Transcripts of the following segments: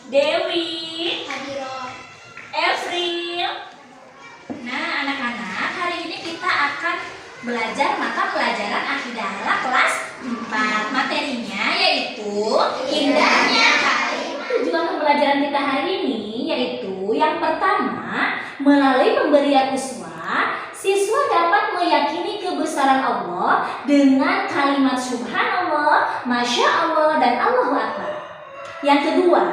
Dewi, Hadiro, Evril. Nah, anak-anak, hari ini kita akan belajar mata pelajaran akidah kelas 4. Materinya yaitu indahnya kalimat. Tujuan pembelajaran kita hari ini yaitu yang pertama, melalui pemberian uswah, siswa dapat meyakini kebesaran Allah dengan kalimat subhanallah, masya Allah, dan Allahu Akbar. Yang kedua,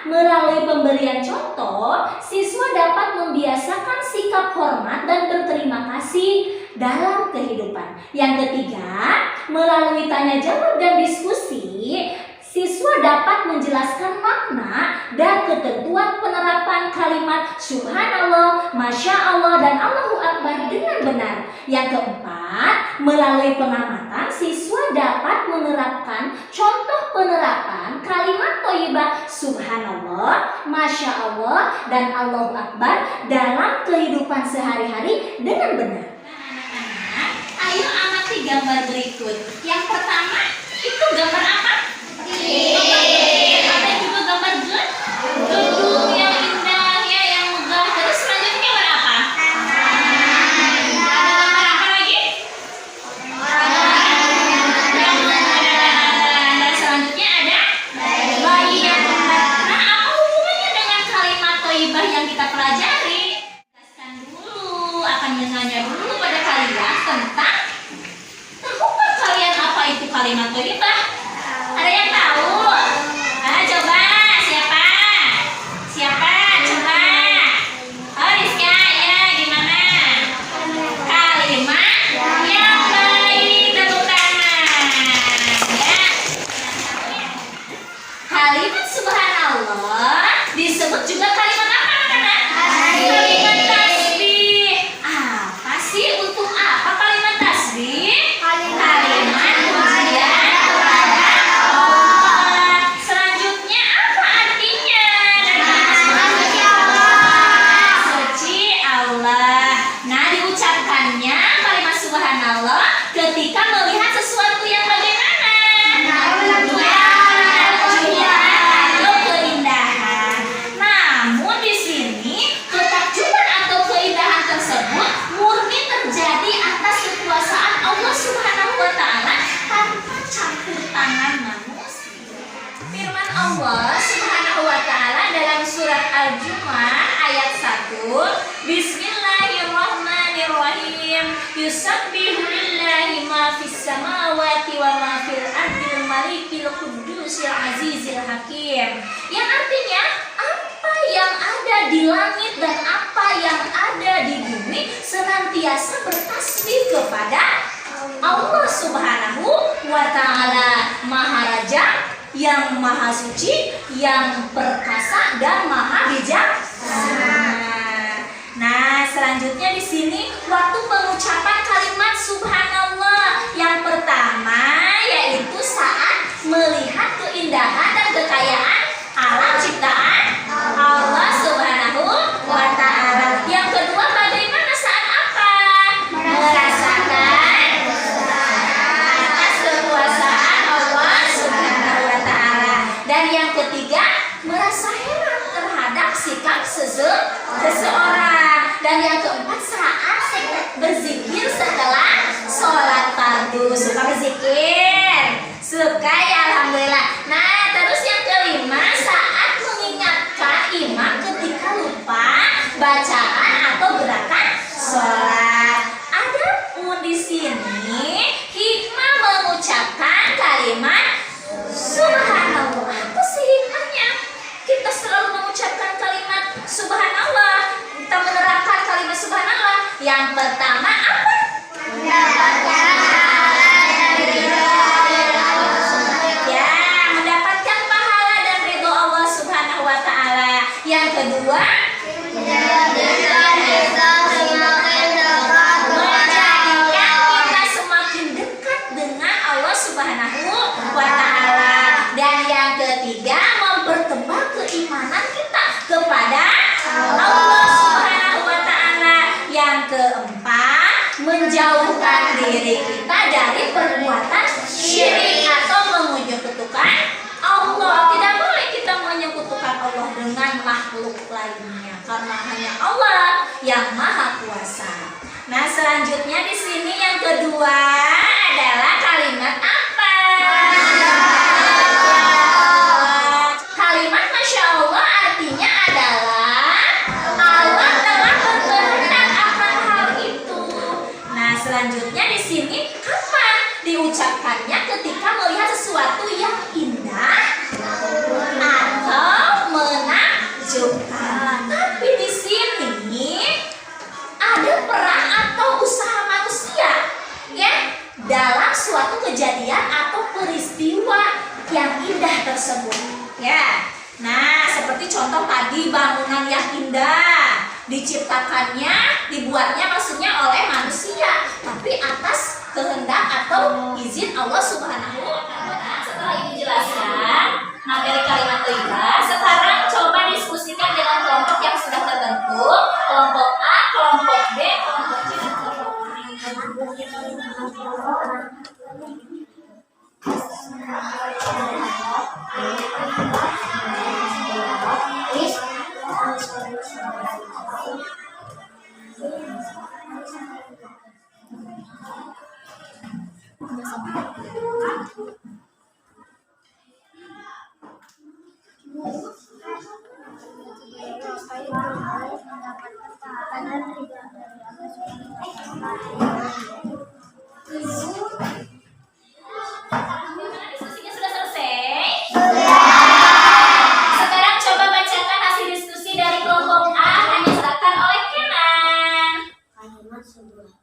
melalui pemberian contoh, siswa dapat membiasakan sikap hormat dan berterima kasih dalam kehidupan. Yang ketiga, melalui tanya jawab dan diskusi, siswa dapat menjelaskan makna dan ketentuan penerapan kalimat subhanallah, masya Allah, dan Allahu Akbar dengan benar. Yang keempat, melalui pengamatan, siswa dapat menerapkan contoh penerapan kalimat thayyibah subhanallah, masya Allah, dan Allahu Akbar dalam kehidupan sehari-hari dengan benar. Anak-anak, ayo amati gambar berikut. Yang pertama, itu gambar apa? Ada juga gambar gedung yang indah, ya, yang megah. Terus selanjutnya gambar apa? Ada gambar apa lagi? Dan selanjutnya ada bayi yang kembar. Nah, apa hubungannya dengan kalimat thayyibah yang kita pelajari? Jelaskan dulu, akan bertanya dulu pada kalian tentang tahukah kalian apa itu kalimat thayyibah? Ada yang tahu? Ah, coba siapa? Siapa? Coba. Oh, Rizka, ya, gimana? Kalimat yang baik, tepuk tangan. Ya. Kalimat subhanallah disebut juga kalimat apa, anak-anak? Kalimat tasbih. Apa sih, untuk apa kalimat tasbih? Kalimat pujian kepada Allah. Selanjutnya apa artinya? Suci Allah. Nah, diucapkannya kalimat subhanallah ketika melihat sesuatu yang bagaimana? Atau keindahan. Namun di sini ketakjuban atau keindahan tersebut murni terjadi atas kekuasaan Allah Subhanahu wa taala tanpa campur tangan manusia. Firman Allah Subhanahu wa taala dalam surat Al-Jumu'ah ayat 1, Bismillahirrahmanirrahim. Yusabbihu lillahi ma fis samawati wa ma fil ardil malikil qudusil azizil hakim. Yang artinya apa yang ada di langit dan apa yang ada di bumi senantiasa bertasbih kepada Allah Subhanahu wa taala, Maharaja, yang maha suci, yang perkasa, dan maha bijaksana. Nah, selanjutnya di sini waktu pengucapan kalimat subhanallah yang pertama yaitu saat melihat keindahan dan kekayaan alam ciptaan Allah Subhanahu wa taala. Yang kedua, bagaimana saat apa? Merasakan atas kekuasaan Allah Subhanahu wa taala. Dan yang ketiga, merasa heran terhadap sikap seseorang. Dan yang keempat, saat berzikir setelah sholat fardu. Suka berzikir? Suka, ya, alhamdulillah. Nah, terus yang kelima, saat mengingatkan imam ketika lupa bacaan atau gerakan sholat. Adapun di sini hikmah mengucapkan kalimat subhanallah. Apa sih hikmahnya? Kita selalu mengucapkan kalimat subhanallah. Kita menerapkan kalimat subhanallah. Yang pertama apa? Mendapatkan ya, mendapatkan pahala dan ridho Allah Subhanahu wa taala. Yang kedua, menjadikan kita semakin dekat dengan Allah Subhanahu wa taala. Dan yang ketiga, mempertebal keimanan kita kepada Allah Subhanahu wa taala. Yang keempat, menjauhkan diri kita dari perbuatan syirik atau menyekutukan Allah. Tidak boleh kita menyekutukan Allah makhluk lainnya, karena hanya Allah yang Maha Kuasa. Nah, selanjutnya di sini yang kedua adalah kalimat apa? Kalimat Masya Allah artinya adalah Allah telah berkehendak akan hal itu. Nah, selanjutnya di sini kapan diucapkannya? Ketika melihat sesuatu yang indah atau menakjubkan. Tapi di sini ada peran atau usaha manusia ya dalam suatu kejadian atau peristiwa yang indah tersebut ya. Nah, seperti contoh tadi bangunan yang indah diciptakannya, dibuatnya maksudnya oleh manusia, tapi atas kehendak atau izin Allah Subhanahu wa Ta'ala. Setelah ini dijelaskan materi kalimat thayyibah, sekarang coba diskusikan dengan kelompok yang sudah terbentuk, kelompok A, kelompok B, kelompok C, dan kelompok diskusinya sudah selesai? Sekarang coba bacakan hasil diskusi dari kelompok A yang diserahkan oleh Kenan. Kalimat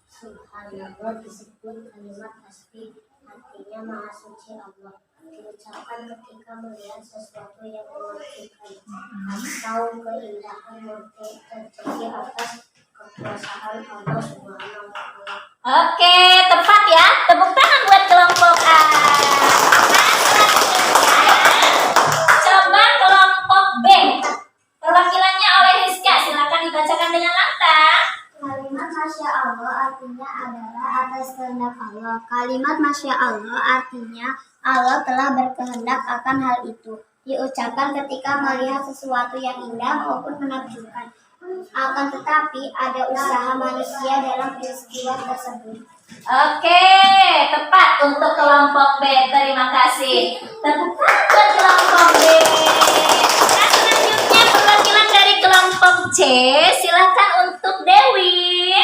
subhanallah disebut kalimat tasbih, artinya maha suci Allah. Diucapkan ketika melihat sesuatu yang menakjubkan atau keindahan murni terjadi atas kekuasaan Allah Subhanahu wa Ta'ala. Oke, tepat ya. Tepuk tangan buat kelompok A. Nah, selanjutnya coba kelompok B. Perwakilannya oleh Rizka. Silakan dibacakan dengan lantang. Kalimat Masya Allah artinya adalah atas kehendak Allah. Kalimat Masya Allah artinya Allah telah berkehendak akan hal itu. Diucapkan ketika melihat sesuatu yang indah maupun menakjubkan. Akan tetapi ada usaha manusia dalam peristiwa tersebut. Oke, tepat untuk kelompok B. Terima kasih. Tepuk tangan buat kelompok B. Nah, selanjutnya perwakilan dari kelompok C. Silakan untuk Dewi.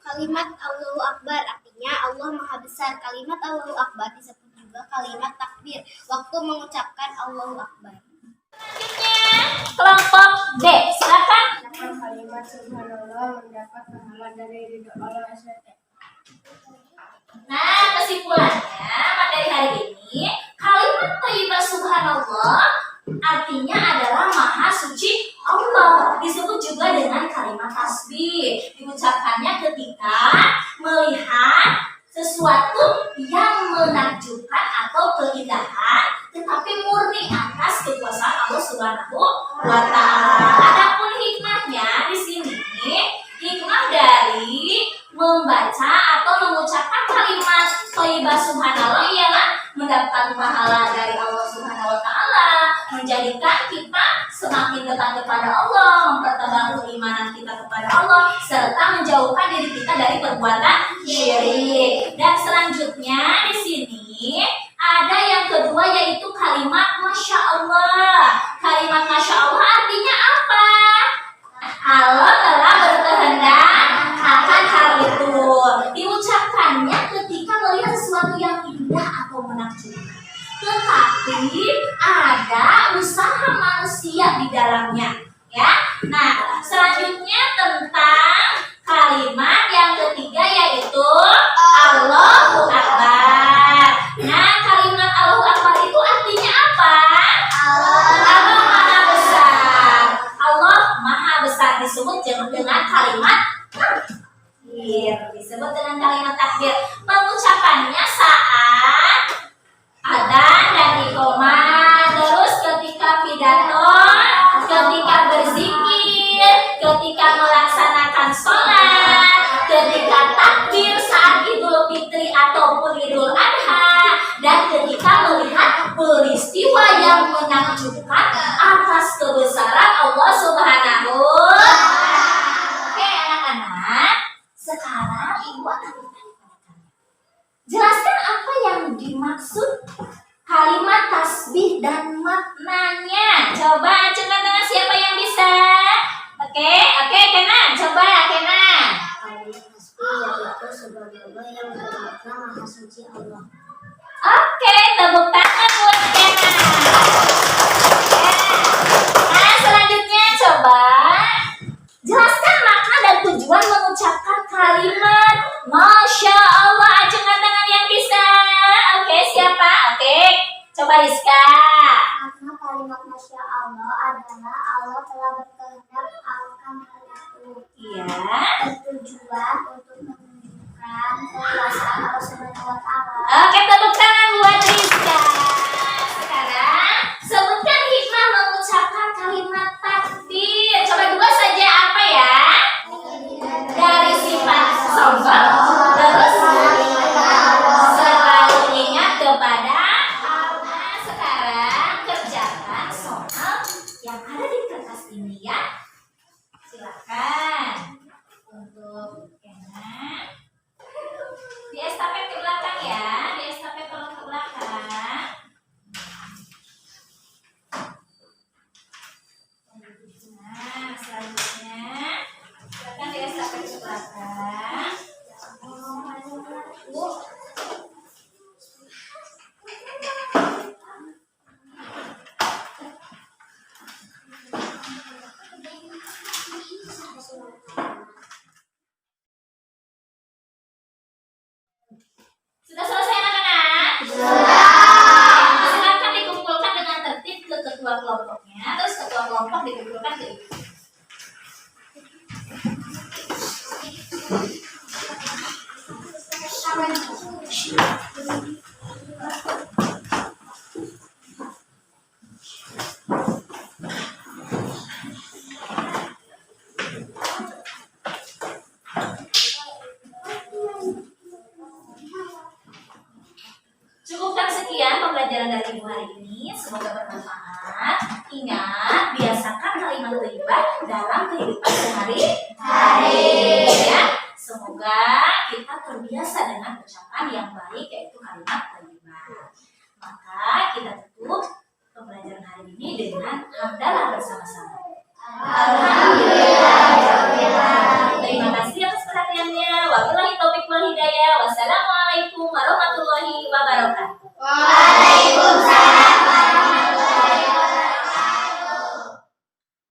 Kalimat Allahu Akbar artinya Allah Maha Besar. Kalimat Allahu Akbar disebut juga kalimat takbir waktu mengucapkan Allahu Akbar. Selanjutnya kelompok D. Silakan. Kalimat subhanallah mendapat pahala dari ridho Allah SWT. Nah, kesimpulannya materi hari ini, kalimat thayyibah subhanallah artinya adalah maha suci Allah. Disebut juga dengan kalimat tasbih. Diucapkannya ketika melihat sesuatu yang menakjubkan atau keindahan, tetapi murni atas kekuasaan Allah Subhanahu wa Ta'ala. Adapun hikmahnya di sini, hikmah dari membaca atau mengucapkan kalimat thayyibah subhanallah ialah mendapatkan pahala dari Allah Subhanahu wa Ta'ala, menjadikan kita semakin dekat kepada Allah, mempertebal keimanan kita kepada Allah, serta menjauhkan diri kita dari perbuatan syirik. Dan selanjutnya di sini ada yang kedua yaitu kalimat Masya Allah. Kalimat Masya Allah artinya apa? Allah telah berkehendak akan hal itu. Diucapkannya ketika melihat sesuatu yang indah atau menakjubkan. Tetapi ada usaha manusia di dalamnya, ya. Nah, selanjutnya tentang kalimat yang ketiga yaitu Allahu Akbar. Nah, kalimat Allahu Akbar itu artinya apa? Allah Maha Besar. Allah Maha Besar disebut dengan kalimat takbir. Disebut dengan kalimat takbir. Pengucapannya saat adzan dan iqamah, terus ketika pidato, ketika berzikir, ketika melaksanakan sholat, ketika takbir saat Idul Fitri ataupun Idul Adha, dan ketika melihat peristiwa yang menakjubkan atas kebesaran Allah Subhanahu Oke, Kenan, coba Kenan. Kalimat tasbih yaitu sebuah doa yang bermakna Maha Suci Allah. Oke, tepuk tangan buat Kenan. Nah, selanjutnya coba jelaskan makna dan tujuan mengucapkan kalimat Masya Allah. Acungkan tangan yang bisa. Oke, siapa? Oke, coba Rizka. Makna kalimat Masya Allah adalah Allah telah berkehendak akan hal itu. Iya. Bertujuan untuk menunjukkan kekuasaan Allah Subhanahu wa Ta'ala. Oke, tepuk tangan buat Rizka. Sekarang sebutkan hikmah mengucapkan kalimat takbir. Coba dua saja apa ya? Dari sifat sombong, terus selalu ingat kepada Allah. Sekarang kerjakan soal yang ada di kertas ini ya. Silakan untuk Kenan. Di estafet ke belakang ya, di estafet tolong ke belakang. Nah, selanjutnya silakan di estafet ke belakang. Sudah selesai anak-anak? Sudah. Silakan dikumpulkan dengan tertib ke ketua kelompoknya, terus ketua kelompok dikumpulkan ke ibu. Cukupkan sekian pembelajaran dari ibu hari ini. Semoga bermanfaat. Ingat, biasakan kalimat thayyibah dalam kehidupan sehari-hari. Ya, semoga kita terbiasa dengan ucapan yang baik, yaitu kalimat thayyibah. Maka kita tutup pembelajaran hari ini dengan hamdalah bersama-sama. Alhamdulillah. Terima kasih atas perhatiannya. Wabillahi taufiq wal hidayah. Wassalamualaikum warahmatullahi wabarakatuh.